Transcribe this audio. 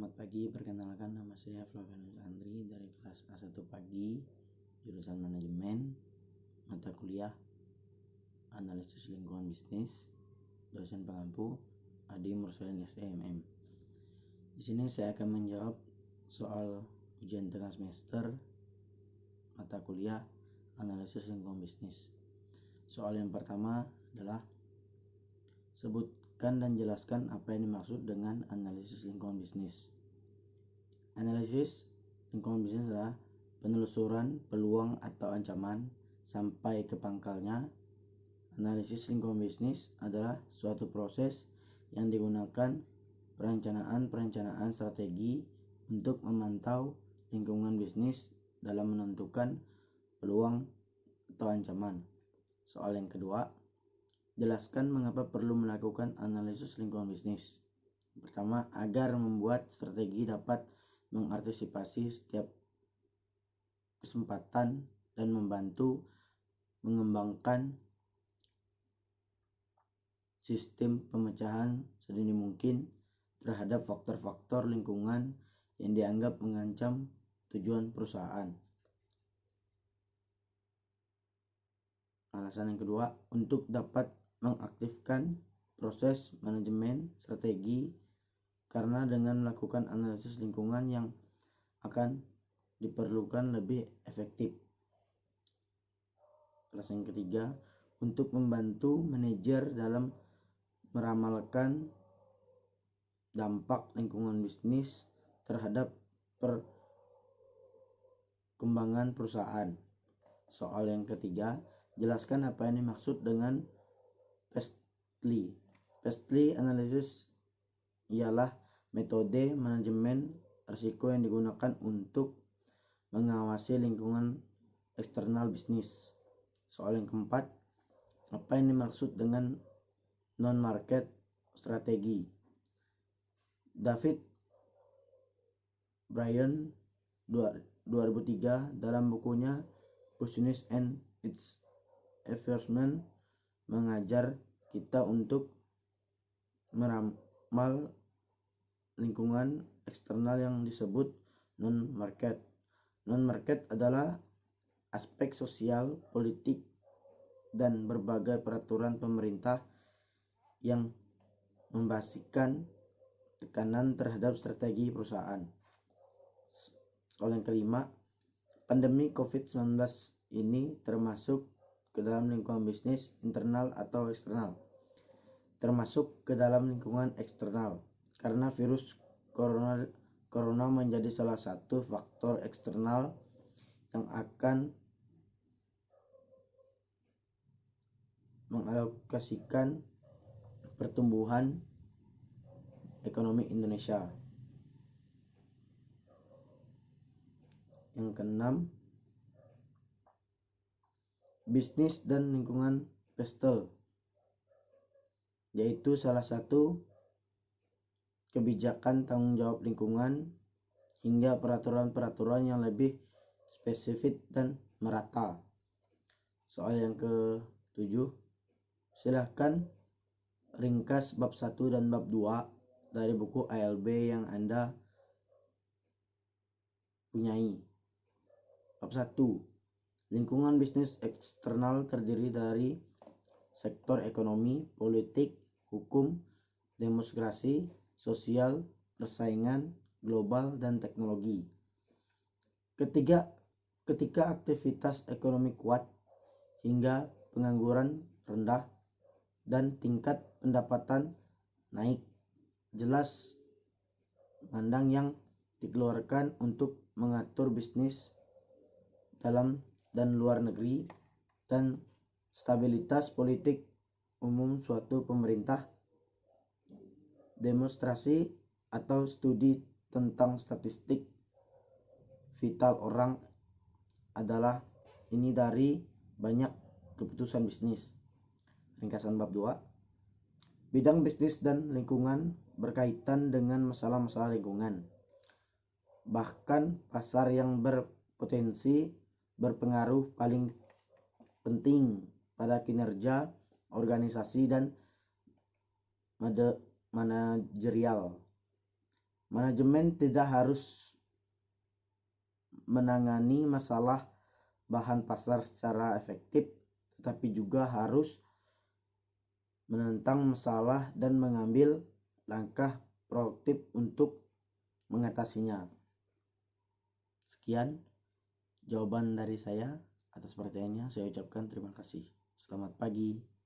Selamat pagi, perkenalkan nama saya Flavianus Andri dari kelas A1 pagi, jurusan manajemen, mata kuliah analisis lingkungan bisnis, dosen pengampu Adi Mursalin SEMM. Di sini saya akan menjawab soal ujian tengah semester mata kuliah analisis lingkungan bisnis. Soal yang pertama adalah sebutkan dan jelaskan apa yang dimaksud dengan analisis lingkungan bisnis. Analisis lingkungan bisnis adalah penelusuran peluang atau ancaman sampai ke pangkalnya. Analisis lingkungan bisnis adalah suatu proses yang digunakan perencanaan strategi untuk memantau lingkungan bisnis dalam menentukan peluang atau ancaman. Soal yang kedua, jelaskan mengapa perlu melakukan analisis lingkungan bisnis. Pertama, agar membuat strategi dapat mengantisipasi setiap kesempatan dan membantu mengembangkan sistem pemecahan sedini mungkin terhadap faktor-faktor lingkungan yang dianggap mengancam tujuan perusahaan. Alasan yang kedua, untuk dapat mengaktifkan proses manajemen strategi, karena dengan melakukan analisis lingkungan yang akan diperlukan lebih efektif. Alasan yang ketiga, untuk membantu manajer dalam meramalkan dampak lingkungan bisnis terhadap perkembangan perusahaan. Soal yang ketiga, jelaskan apa yang dimaksud dengan PESTLI. PESTLI analysis ialah metode manajemen risiko yang digunakan untuk mengawasi lingkungan eksternal bisnis. Soal yang keempat, apa yang dimaksud dengan non-market strategi? David Bryan 2003 dalam bukunya Business and its Environment mengajar kita untuk meramal lingkungan eksternal yang disebut non-market. Non-market adalah aspek sosial, politik, dan berbagai peraturan pemerintah yang membasiskan tekanan terhadap strategi perusahaan. Soal yang kelima, pandemi COVID-19 ini termasuk ke dalam lingkungan bisnis internal atau eksternal? Termasuk ke dalam lingkungan eksternal, karena virus corona menjadi salah satu faktor eksternal yang akan mengalokasikan pertumbuhan ekonomi Indonesia. Yang keenam, bisnis dan lingkungan PESTL, yaitu salah satu kebijakan tanggung jawab lingkungan hingga peraturan-peraturan yang lebih spesifik dan merata. Soal yang ke-7, silahkan ringkas bab 1 dan bab 2 dari buku ALB yang Anda punyai. Bab 1, lingkungan bisnis eksternal terdiri dari sektor ekonomi, politik, hukum, demokrasi, sosial, persaingan, global, dan teknologi. Ketika aktivitas ekonomi kuat hingga pengangguran rendah dan tingkat pendapatan naik, jelas mandang yang dikeluarkan untuk mengatur bisnis dalam dan luar negeri, dan stabilitas politik umum suatu pemerintah. Demonstrasi atau studi tentang statistik vital orang adalah ini dari banyak keputusan bisnis. Ringkasan bab 2, bidang bisnis dan lingkungan berkaitan dengan masalah-masalah lingkungan, bahkan pasar yang berpotensi berpengaruh paling penting pada kinerja organisasi dan manajerial. Manajemen tidak harus menangani masalah bahan pasar secara efektif, tetapi juga harus menentang masalah dan mengambil langkah proaktif untuk mengatasinya. Sekian jawaban dari saya atas pertanyaannya. Saya ucapkan terima kasih. Selamat pagi.